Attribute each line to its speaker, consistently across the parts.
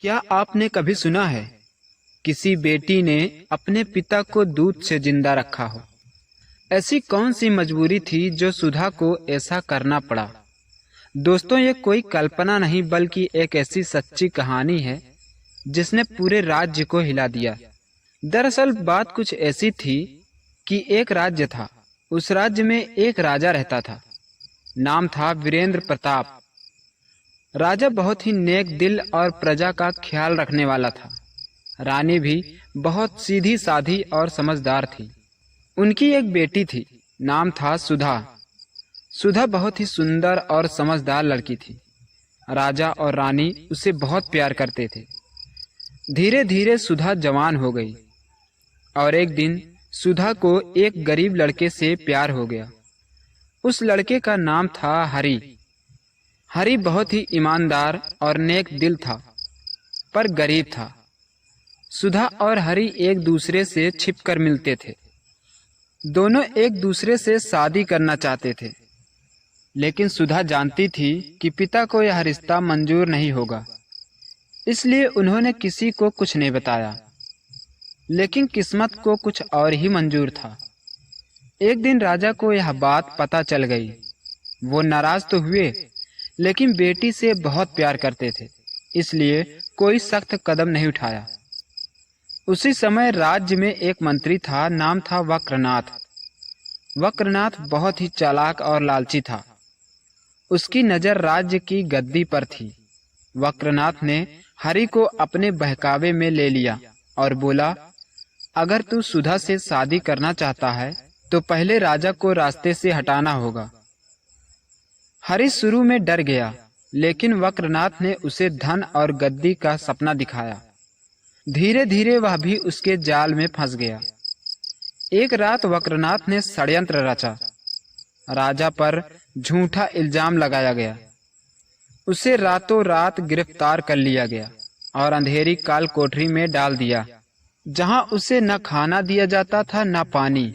Speaker 1: क्या आपने कभी सुना है किसी बेटी ने अपने पिता को दूध से जिंदा रखा हो? ऐसी कौन सी मजबूरी थी जो सुधा को ऐसा करना पड़ा? दोस्तों, ये कोई कल्पना नहीं बल्कि एक ऐसी सच्ची कहानी है जिसने पूरे राज्य को हिला दिया। दरअसल बात कुछ ऐसी थी कि एक राज्य था। उस राज्य में एक राजा रहता था। नाम था वीरेंद्र प्रताप। राजा बहुत ही नेक दिल और प्रजा का ख्याल रखने वाला था। रानी भी बहुत सीधी साधी और समझदार थी। उनकी एक बेटी थी, नाम था सुधा। सुधा बहुत ही सुंदर और समझदार लड़की थी। राजा और रानी उसे बहुत प्यार करते थे। धीरे धीरे सुधा जवान हो गई और एक दिन सुधा को एक गरीब लड़के से प्यार हो गया। उस लड़के का नाम था हरी। हरी बहुत ही ईमानदार और नेक दिल था, पर गरीब था। सुधा और हरी एक दूसरे से छिपकर मिलते थे। दोनों एक दूसरे से शादी करना चाहते थे, लेकिन सुधा जानती थी कि पिता को यह रिश्ता मंजूर नहीं होगा, इसलिए उन्होंने किसी को कुछ नहीं बताया। लेकिन किस्मत को कुछ और ही मंजूर था। एक दिन राजा को यह बात पता चल गई। वो नाराज तो हुए, लेकिन बेटी से बहुत प्यार करते थे, इसलिए कोई सख्त कदम नहीं उठाया। उसी समय राज्य में एक मंत्री था, नाम था वक्रनाथ। वक्रनाथ बहुत ही चालाक और लालची था। उसकी नजर राज्य की गद्दी पर थी। वक्रनाथ ने हरि को अपने बहकावे में ले लिया और बोला, अगर तू सुधा से शादी करना चाहता है तो पहले राजा को रास्ते से हटाना होगा। हरि शुरू में डर गया, लेकिन वक्रनाथ ने उसे धन और गद्दी का सपना दिखाया। धीरे धीरे वह भी उसके जाल में फंस गया। एक रात वक्रनाथ ने षड्यंत्र रचा। राजा पर झूठा इल्जाम लगाया गया। उसे रातों रात गिरफ्तार कर लिया गया और अंधेरी काल कोठरी में डाल दिया, जहां उसे न खाना दिया जाता था न पानी।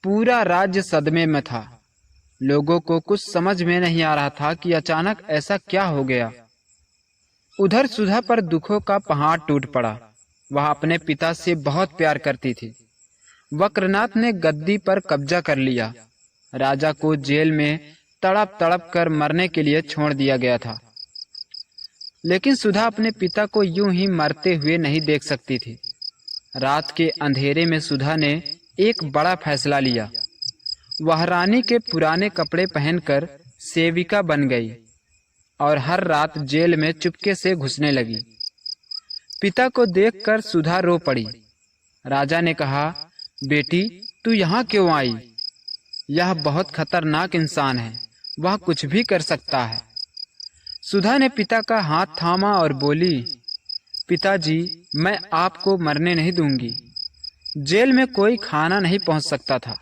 Speaker 1: पूरा राज्य सदमे में था। लोगों को कुछ समझ में नहीं आ रहा था कि अचानक ऐसा क्या हो गया। उधर सुधा पर दुखों का पहाड़ टूट पड़ा। वह अपने पिता से बहुत प्यार करती थी। वक्रनाथ ने गद्दी पर कब्जा कर लिया। राजा को जेल में तड़प तड़प कर मरने के लिए छोड़ दिया गया था, लेकिन सुधा अपने पिता को यूं ही मरते हुए नहीं देख सकती थी। रात के अंधेरे में सुधा ने एक बड़ा फैसला लिया। वह रानी के पुराने कपड़े पहनकर सेविका बन गई और हर रात जेल में चुपके से घुसने लगी। पिता को देखकर सुधा रो पड़ी। राजा ने कहा, बेटी तू यहाँ क्यों आई? यह बहुत खतरनाक इंसान है, वह कुछ भी कर सकता है। सुधा ने पिता का हाथ थामा और बोली, पिताजी मैं आपको मरने नहीं दूंगी। जेल में कोई खाना नहीं पहुंच सकता था।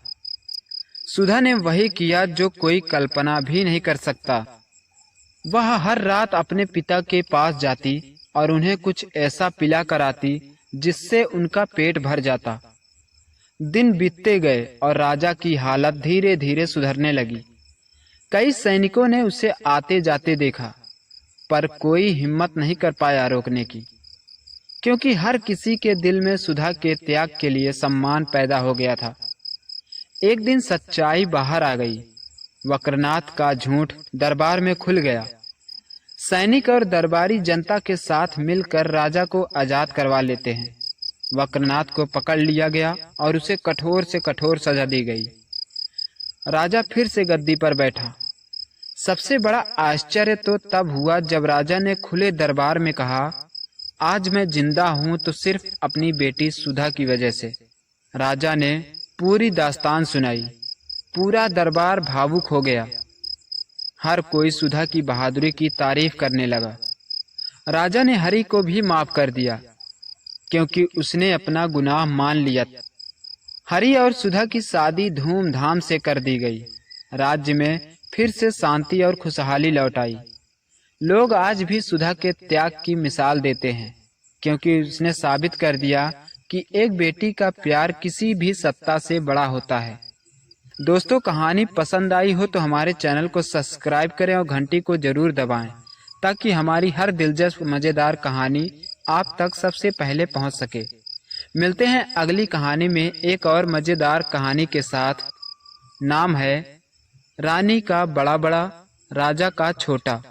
Speaker 1: सुधा ने वही किया जो कोई कल्पना भी नहीं कर सकता। वह हर रात अपने पिता के पास जाती और उन्हें कुछ ऐसा पिला कर आती जिससे उनका पेट भर जाता। दिन बीतते गए और राजा की हालत धीरे धीरे सुधरने लगी। कई सैनिकों ने उसे आते जाते देखा, पर कोई हिम्मत नहीं कर पाया रोकने की, क्योंकि हर किसी के दिल में सुधा के त्याग के लिए सम्मान पैदा हो गया था। एक दिन सच्चाई बाहर आ गई। वक्रनाथ का झूठ दरबार में खुल गया। सैनिक और दरबारी जनता के साथ मिलकर राजा को आजाद करवा लेते हैं। वक्रनाथ को पकड़ लिया गया और उसे कठोर से कठोर सजा दी गई। राजा फिर से गद्दी पर बैठा। सबसे बड़ा आश्चर्य तो तब हुआ जब राजा ने खुले दरबार में कहा, आज मैं जिंदा हूं तो सिर्फ अपनी बेटी सुधा की वजह से। राजा ने पूरी दास्तान सुनाई। पूरा दरबार भावुक हो गया। हर कोई सुधा की बहादुरी की तारीफ करने लगा। राजा ने हरि को भी माफ कर दिया, क्योंकि उसने अपना गुनाह मान लिया। हरि और सुधा की शादी धूमधाम से कर दी गई। राज्य में फिर से शांति और खुशहाली लौट आई। लोग आज भी सुधा के त्याग की मिसाल देते हैं, क्योंकि उसने साबित कर दिया कि एक बेटी का प्यार किसी भी सत्ता से बड़ा होता है। दोस्तों, कहानी पसंद आई हो तो हमारे चैनल को सब्सक्राइब करें और घंटी को जरूर दबाएं, ताकि हमारी हर दिलचस्प मज़ेदार कहानी आप तक सबसे पहले पहुंच सके। मिलते हैं अगली कहानी में एक और मज़ेदार कहानी के साथ। नाम है रानी का बड़ा बड़ा, राजा का छोटा।